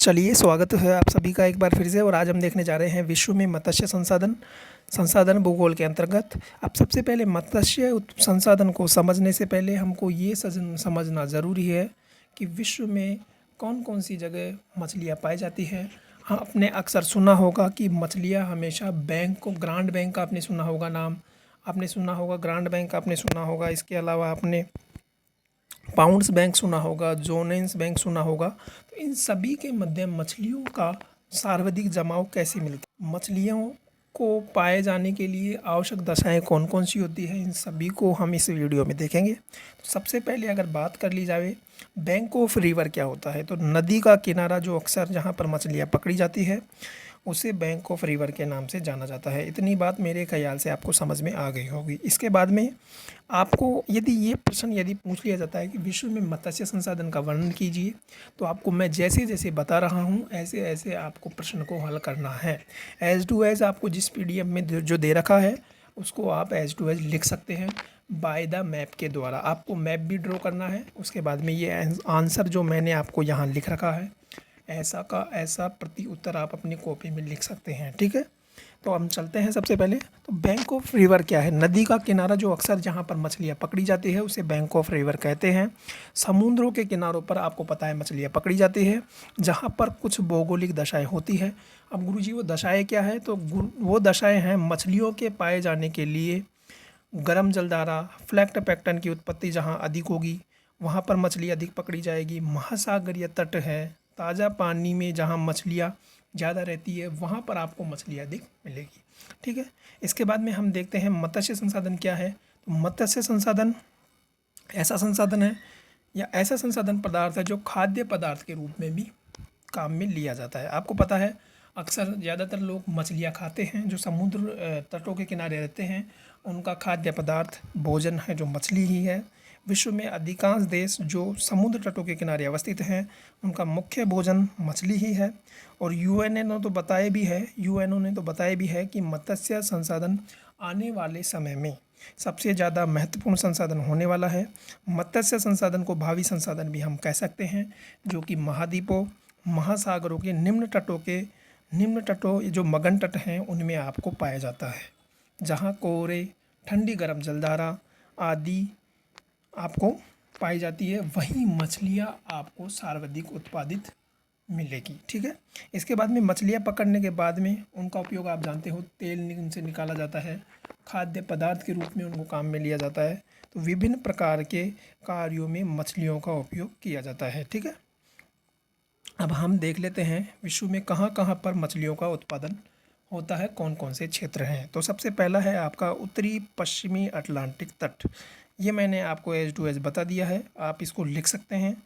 चलिए स्वागत है आप सभी का एक बार फिर से। और आज हम देखने जा रहे हैं विश्व में मत्स्य संसाधन संसाधन भूगोल के अंतर्गत। अब सबसे पहले मत्स्य संसाधन को समझने से पहले हमको ये समझना ज़रूरी है कि विश्व में कौन कौन सी जगह मछलियाँ पाई जाती हैं। हाँ, आपने अक्सर सुना होगा कि मछलियाँ हमेशा बैंक को, ग्रांड बैंक का आपने सुना होगा नाम, आपने सुना होगा ग्रांड बैंक आपने सुना होगा। इसके अलावा आपने पाउंड्स बैंक सुना होगा, जोनेंस बैंक सुना होगा। तो इन सभी के मध्य मछलियों का सर्वाधिक जमाव कैसे मिलता है, मछलियों को पाए जाने के लिए आवश्यक दशाएं कौन कौन सी होती है, इन सभी को हम इस वीडियो में देखेंगे। तो सबसे पहले अगर बात कर ली जाए बैंक ऑफ रिवर क्या होता है, तो नदी का किनारा जो अक्सर जहाँ पर मछलियाँ पकड़ी जाती है उसे बैंक ऑफ रिवर के नाम से जाना जाता है। इतनी बात मेरे ख्याल से आपको समझ में आ गई होगी। इसके बाद में आपको यदि ये प्रश्न यदि पूछ लिया जाता है कि विश्व में मत्स्य संसाधन का वर्णन कीजिए, तो आपको मैं जैसे जैसे बता रहा हूँ ऐसे ऐसे आपको प्रश्न को हल करना है। एज टू एज आपको जिस पीडीएफ में जो दे रखा है उसको आप एज टू एज लिख सकते हैं बाय द मैप के द्वारा। आपको मैप भी ड्रॉ करना है। उसके बाद में ये आंसर जो मैंने आपको यहाँ लिख रखा है ऐसा का ऐसा प्रति उत्तर आप अपनी कॉपी में लिख सकते हैं। ठीक है, तो हम चलते हैं। सबसे पहले तो बैंक ऑफ रिवर क्या है, नदी का किनारा जो अक्सर जहाँ पर मछलियाँ पकड़ी जाती है उसे बैंक ऑफ रिवर कहते हैं। समुद्रों के किनारों पर आपको पता है मछलियाँ पकड़ी जाती है जहाँ पर कुछ भौगोलिक दशाएं होती है। अब गुरुजी वो दशाएं क्या है, तो वो दशाएं हैं मछलियों के पाए जाने के लिए गर्म जलधारा, फ्लैक्ट पैक्टन की उत्पत्ति जहाँ अधिक होगी वहाँ पर मछली अधिक पकड़ी जाएगी। महासागरीय तट है, ताज़ा पानी में जहाँ मछलियाँ ज़्यादा रहती है वहाँ पर आपको मछली अधिक मिलेगी। ठीक है, इसके बाद में हम देखते हैं मत्स्य संसाधन क्या है। तो मत्स्य संसाधन ऐसा संसाधन है या ऐसा संसाधन पदार्थ है जो खाद्य पदार्थ के रूप में भी काम में लिया जाता है। आपको पता है अक्सर ज़्यादातर लोग मछलियाँ खाते हैं, जो समुद्र तटों के किनारे रहते हैं उनका खाद्य पदार्थ भोजन है जो मछली ही है। विश्व में अधिकांश देश जो समुद्र तटों के किनारे अवस्थित हैं उनका मुख्य भोजन मछली ही है। और यूएनओ ने तो बताया भी है कि मत्स्य संसाधन आने वाले समय में सबसे ज़्यादा महत्वपूर्ण संसाधन होने वाला है। मत्स्य संसाधन को भावी संसाधन भी हम कह सकते हैं, जो कि महाद्वीपों, महासागरों के निम्न तटों जो मगन तट हैं उनमें आपको पाया जाता है, जहाँ कोरे, ठंडी गर्म जलधारा आदि आपको पाई जाती है, वहीं मछलियाँ आपको सर्वाधिक उत्पादित मिलेगी। ठीक है, इसके बाद में मछलियाँ पकड़ने के बाद में उनका उपयोग आप जानते हो तेल उनसे निकाला जाता है, खाद्य पदार्थ के रूप में उनको काम में लिया जाता है। तो विभिन्न प्रकार के कार्यों में मछलियों का उपयोग किया जाता है। ठीक है, अब हम देख लेते हैं विश्व में कहाँ कहाँ पर मछलियों का उत्पादन होता है, कौन कौन से क्षेत्र हैं। तो सबसे पहला है आपका उत्तरी पश्चिमी अटलांटिक तट। ये मैंने आपको एज टू एज बता दिया है, आप इसको लिख सकते हैं।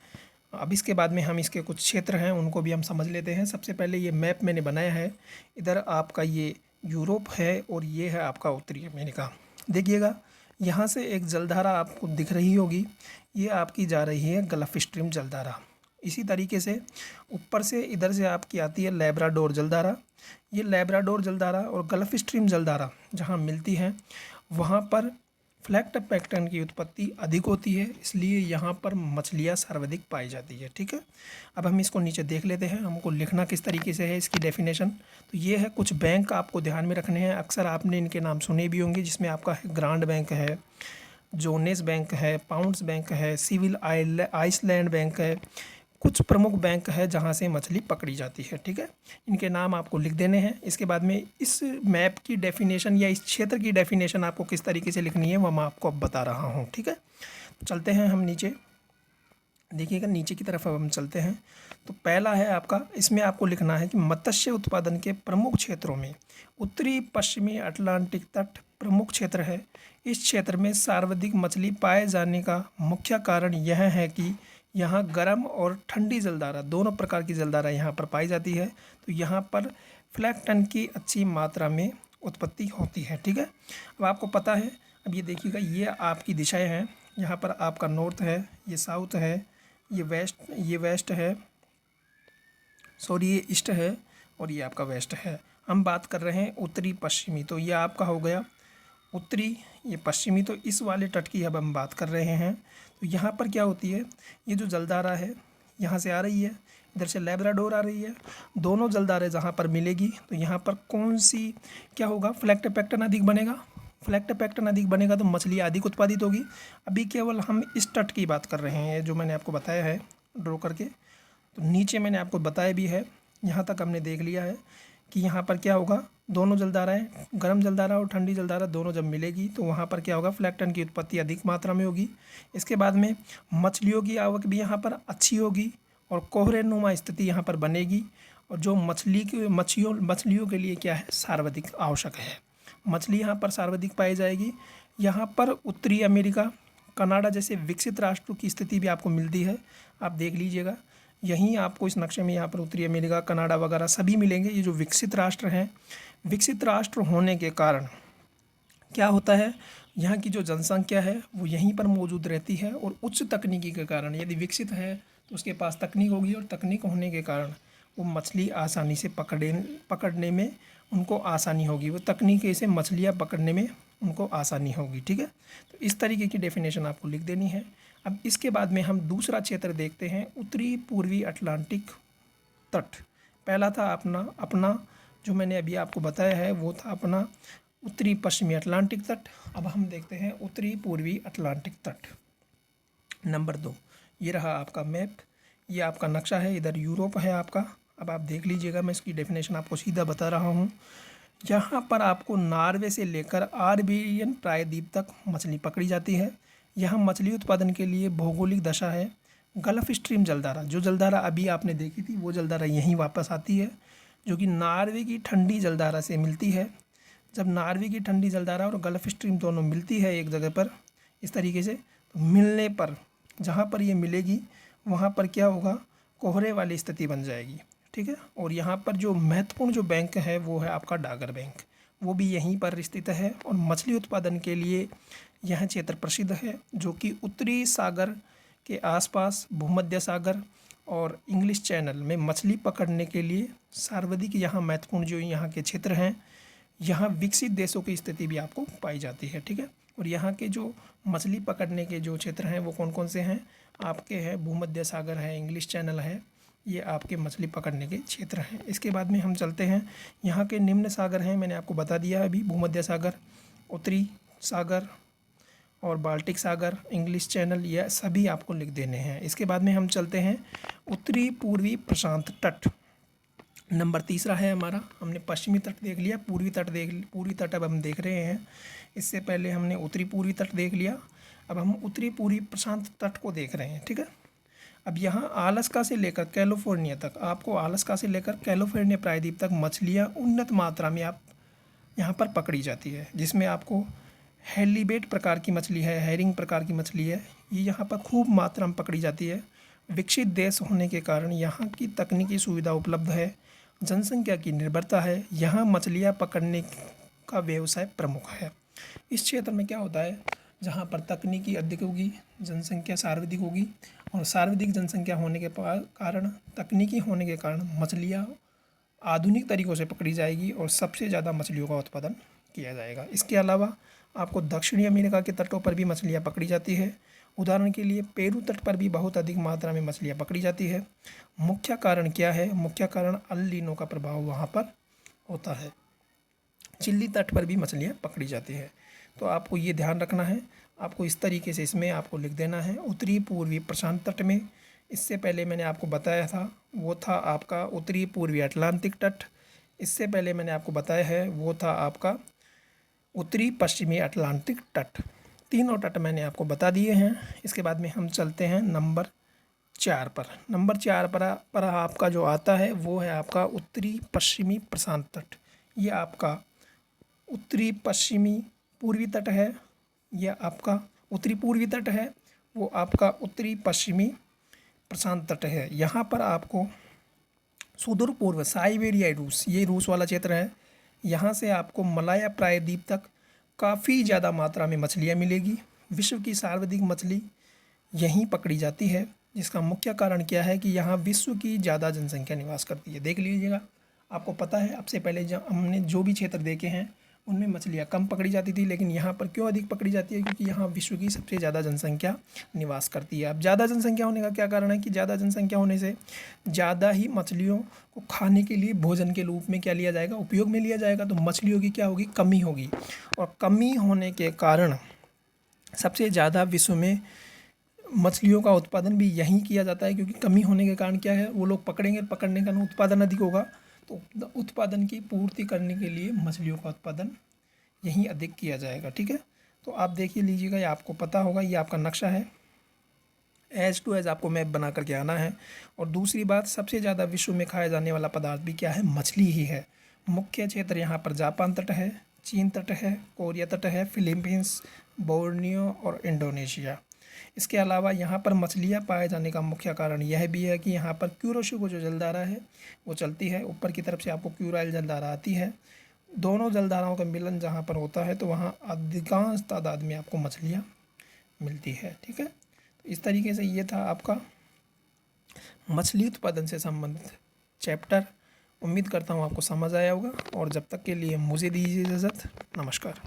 अब इसके बाद में हम इसके कुछ क्षेत्र हैं उनको भी हम समझ लेते हैं। सबसे पहले ये मैप मैंने बनाया है, इधर आपका ये यूरोप है और ये है आपका उत्तरी अमेरिका। देखिएगा यहाँ से एक जलधारा आपको दिख रही होगी, ये आपकी जा रही है गल्फ स्ट्रीम जलधारा। इसी तरीके से ऊपर से इधर से आपकी आती है लैब्राडोर जलधारा। ये लैब्राडोर जलधारा और गल्फ स्ट्रीम जलधारा जहाँ मिलती हैं वहाँ पर फ्लैक्ट पैक्टन की उत्पत्ति अधिक होती है, इसलिए यहाँ पर मछलियाँ सर्वाधिक पाई जाती है। ठीक है, अब हम इसको नीचे देख लेते हैं, हमको लिखना किस तरीके से है इसकी डेफिनेशन। तो ये है कुछ बैंक आपको ध्यान में रखने हैं, अक्सर आपने इनके नाम सुने भी होंगे, जिसमें आपका है ग्रांड बैंक है, जोनेस बैंक है, पाउंड्स बैंक है, सिविल आइसलैंड बैंक है, कुछ प्रमुख बैंक है जहाँ से मछली पकड़ी जाती है। ठीक है, इनके नाम आपको लिख देने हैं। इसके बाद में इस मैप की डेफिनेशन या इस क्षेत्र की डेफिनेशन आपको किस तरीके से लिखनी है वो मैं आपको अब बता रहा हूँ। ठीक है, तो चलते हैं हम नीचे, देखिएगा नीचे की तरफ अब हम चलते हैं। तो पहला है आपका, इसमें आपको लिखना है कि मत्स्य उत्पादन के प्रमुख क्षेत्रों में उत्तरी पश्चिमी अटलांटिक तट प्रमुख क्षेत्र है। इस क्षेत्र में सर्वाधिक मछली पाए जाने का मुख्य कारण यह है कि यहाँ गर्म और ठंडी जलधारा, दोनों प्रकार की जलधारा यहाँ पर पाई जाती है। तो यहाँ पर फ्लैक्टन की अच्छी मात्रा में उत्पत्ति होती है। ठीक है, अब आपको पता है, अब ये देखिएगा ये आपकी दिशाएं हैं, यहाँ पर आपका नॉर्थ है, ये साउथ है, ये वेस्ट है, सॉरी ये ईस्ट है और ये आपका वेस्ट है। हम बात कर रहे हैं उत्तरी पश्चिमी, तो ये आपका हो गया उत्तरी, ये पश्चिमी। तो इस वाले तट की अब हम बात कर रहे हैं। तो यहाँ पर क्या होती है, ये जो जलधारा है यहाँ से आ रही है, इधर से लैब्राडोर आ रही है, दोनों जलधाराएं जहाँ पर मिलेगी तो यहाँ पर कौन सी क्या होगा, फ्लैक्ट पैक्टन अधिक बनेगा। फ्लैक्ट पैक्टन अधिक बनेगा तो मछली अधिक उत्पादित होगी। अभी केवल हम इस तट की बात कर रहे हैं जो मैंने आपको बताया है ड्रॉ करके। तो नीचे मैंने आपको बताया भी है, यहाँ तक हमने देख लिया है कि यहाँ पर क्या होगा, दोनों जलधाराएं, गर्म जलधारा और ठंडी जलधारा दोनों जब मिलेगी तो वहाँ पर क्या होगा, फ्लैक्टन की उत्पत्ति अधिक मात्रा में होगी। इसके बाद में मछलियों की आवक भी यहाँ पर अच्छी होगी और कोहरे नुमा स्थिति यहाँ पर बनेगी। और जो मछलियों के लिए क्या है, सर्वाधिक आवश्यक है। मछली यहाँ पर सर्वाधिक पाई जाएगी। यहाँ पर उत्तरी अमेरिका, कनाडा जैसे विकसित राष्ट्रों की स्थिति भी आपको मिलती है, आप देख लीजिएगा। यहीं आपको इस नक्शे में यहाँ पर उत्तरी अमेरिका, कनाडा वगैरह सभी मिलेंगे। ये जो विकसित राष्ट्र हैं, विकसित राष्ट्र होने के कारण क्या होता है, यहाँ की जो जनसंख्या है वो यहीं पर मौजूद रहती है। और उच्च तकनीकी के कारण, यदि विकसित है तो उसके पास तकनीक होगी और तकनीक होने के कारण वो मछली आसानी से पकड़ने में उनको आसानी होगी, वो तकनीक से मछलियाँ पकड़ने में उनको आसानी होगी। ठीक है, तो इस तरीके की डेफिनेशन आपको लिख देनी है। अब इसके बाद में हम दूसरा क्षेत्र देखते हैं, उत्तरी पूर्वी अटलांटिक तट। पहला था अपना जो मैंने अभी आपको बताया है वो था अपना उत्तरी पश्चिमी अटलांटिक तट। अब हम देखते हैं उत्तरी पूर्वी अटलांटिक तट नंबर 2। ये रहा आपका मैप, ये आपका नक्शा है, इधर यूरोप है आपका। अब आप देख लीजिएगा, मैं इसकी डेफिनेशन आपको सीधा बता रहा हूँ। यहाँ पर आपको नॉर्वे से लेकर आरबियन प्रायद्वीप तक मछली पकड़ी जाती है। यहाँ मछली उत्पादन के लिए भौगोलिक दशा है गल्फ स्ट्रीम जलधारा। जो जलधारा अभी आपने देखी थी वो जलधारा यहीं वापस आती है, जो कि नॉर्वे की ठंडी जलधारा से मिलती है। जब नॉर्वे की ठंडी जलधारा और गल्फ स्ट्रीम दोनों मिलती है एक जगह पर इस तरीके से, तो मिलने पर जहाँ पर ये मिलेगी वहाँ पर क्या होगा, कोहरे वाली स्थिति बन जाएगी। ठीक है, और यहाँ पर जो महत्वपूर्ण जो बैंक है वो है आपका डागर बैंक, वो भी यहीं पर स्थित है। और मछली उत्पादन के लिए यह क्षेत्र प्रसिद्ध है, जो कि उत्तरी सागर के आसपास भूमध्य सागर और इंग्लिश चैनल में मछली पकड़ने के लिए सर्वाधिक यहाँ महत्वपूर्ण जो यहाँ के क्षेत्र हैं, यहाँ विकसित देशों की स्थिति भी आपको पाई जाती है। ठीक है, और यहाँ के जो मछली पकड़ने के जो क्षेत्र हैं वो कौन कौन से हैं आपके, हैं भूमध्य सागर है, इंग्लिश चैनल है, ये आपके मछली पकड़ने के क्षेत्र हैं। इसके बाद में हम चलते हैं, यहाँ के निम्न सागर हैं, मैंने आपको बता दिया अभी, भूमध्य सागर, उत्तरी सागर और बाल्टिक सागर, इंग्लिश चैनल, ये सभी आपको लिख देने हैं। इसके बाद में हम चलते हैं उत्तरी पूर्वी प्रशांत तट। नंबर 3 है हमारा। हमने पश्चिमी तट देख लिया, पूर्वी तट अब हम देख रहे हैं। इससे पहले हमने उत्तरी पूर्वी तट देख लिया, अब हम उत्तरी पूर्वी प्रशांत तट को देख रहे हैं। ठीक है, अब यहाँ अलास्का से लेकर कैलिफोर्निया तक, आपको अलास्का से लेकर कैलिफोर्निया प्रायद्वीप तक मछलियाँ उन्नत मात्रा में आप यहाँ पर पकड़ी जाती है, जिसमें आपको हेलीबेट प्रकार की मछली है, हेरिंग प्रकार की मछली है, ये यहाँ पर खूब मात्रा में पकड़ी जाती है। विकसित देश होने के कारण यहाँ की तकनीकी सुविधा उपलब्ध है, जनसंख्या की निर्भरता है, यहाँ मछलियाँ पकड़ने का व्यवसाय प्रमुख है। इस क्षेत्र में क्या होता है, जहाँ पर तकनीकी अधिक होगी, जनसंख्या सर्वाधिक होगी, और सर्वाधिक जनसंख्या होने के कारण, तकनीकी होने के कारण मछलियाँ आधुनिक तरीक़ों से पकड़ी जाएगी और सबसे ज़्यादा मछलियों का उत्पादन किया जाएगा। इसके अलावा आपको दक्षिणी अमेरिका के तटों पर भी मछलियाँ पकड़ी जाती है। उदाहरण के लिए पेरू तट पर भी बहुत अधिक मात्रा में मछलियाँ पकड़ी जाती है। मुख्य कारण क्या है, मुख्य कारण अल नीनो का प्रभाव वहाँ पर होता है। चिली तट पर भी मछलियाँ पकड़ी जाती है। तो आपको ये ध्यान रखना है, आपको इस तरीके से इसमें आपको लिख देना है उत्तरी पूर्वी प्रशांत तट में। इससे पहले मैंने आपको बताया था वो था आपका उत्तरी पूर्वी अटलांटिक तट। इससे पहले मैंने आपको बताया है वो था आपका उत्तरी पश्चिमी अटलांटिक तट। तीनों तट मैंने आपको बता दिए हैं। इसके बाद में हम चलते हैं नंबर 4 पर। नंबर 4 पर आपका जो आता है वो है आपका उत्तरी पश्चिमी प्रशांत तट। ये आपका उत्तरी पश्चिमी पूर्वी तट है, यह आपका उत्तरी पूर्वी तट है, वो आपका उत्तरी पश्चिमी प्रशांत तट है। यहाँ पर आपको सुदूर पूर्व साइबेरिया रूस, ये रूस वाला क्षेत्र है, यहाँ से आपको मलाया प्रायद्वीप तक काफ़ी ज़्यादा मात्रा में मछलियाँ मिलेगी। विश्व की सर्वाधिक मछली यहीं पकड़ी जाती है, जिसका मुख्य कारण क्या है कि यहाँ विश्व की ज़्यादा जनसंख्या निवास करती है। देख लीजिएगा, आपको पता है, आपसे पहले हमने जो भी क्षेत्र देखे हैं उनमें मछलियाँ कम पकड़ी जाती थी, लेकिन यहाँ पर क्यों अधिक पकड़ी जाती है? क्योंकि यहाँ विश्व की सबसे ज़्यादा जनसंख्या निवास करती है। अब ज़्यादा जनसंख्या होने का क्या कारण है कि ज़्यादा जनसंख्या होने से ज़्यादा ही मछलियों को खाने के लिए भोजन के रूप में क्या लिया जाएगा, उपयोग में लिया जाएगा। तो मछलियों की क्या होगी, कमी होगी, और कमी होने के कारण सबसे ज़्यादा विश्व में मछलियों का उत्पादन भी यहीं किया जाता है। क्योंकि कमी होने के कारण क्या है, वो लोग पकड़ेंगे, पकड़ने का उत्पादन अधिक होगा, तो उत्पादन की पूर्ति करने के लिए मछलियों का उत्पादन यहीं अधिक किया जाएगा। ठीक है, तो आप देखिए लीजिएगा, ये आपको पता होगा, ये आपका नक्शा है। एज टू एज आपको मैप बना करके आना है। और दूसरी बात, सबसे ज़्यादा विश्व में खाया जाने वाला पदार्थ भी क्या है, मछली ही है। मुख्य क्षेत्र यहाँ पर जापान तट है, चीन तट है, कोरिया तट है, फिलीपींस, बोर्नियो और इंडोनेशिया। इसके अलावा यहाँ पर मछलियाँ पाए जाने का मुख्य कारण यह भी है कि यहाँ पर क्यूरोशो जो जलधारा है वो चलती है। ऊपर की तरफ से आपको क्यूराइल जलधारा आती है। दोनों जलधाराओं का मिलन जहाँ पर होता है तो वहाँ अधिकांश तादाद में आपको मछलियाँ मिलती है। ठीक है, तो इस तरीके से ये था आपका मछली उत्पादन से संबंधित चैप्टर। उम्मीद करता हूँ आपको समझ आया होगा, और जब तक के लिए मुझे दीजिए इजाज़त। नमस्कार।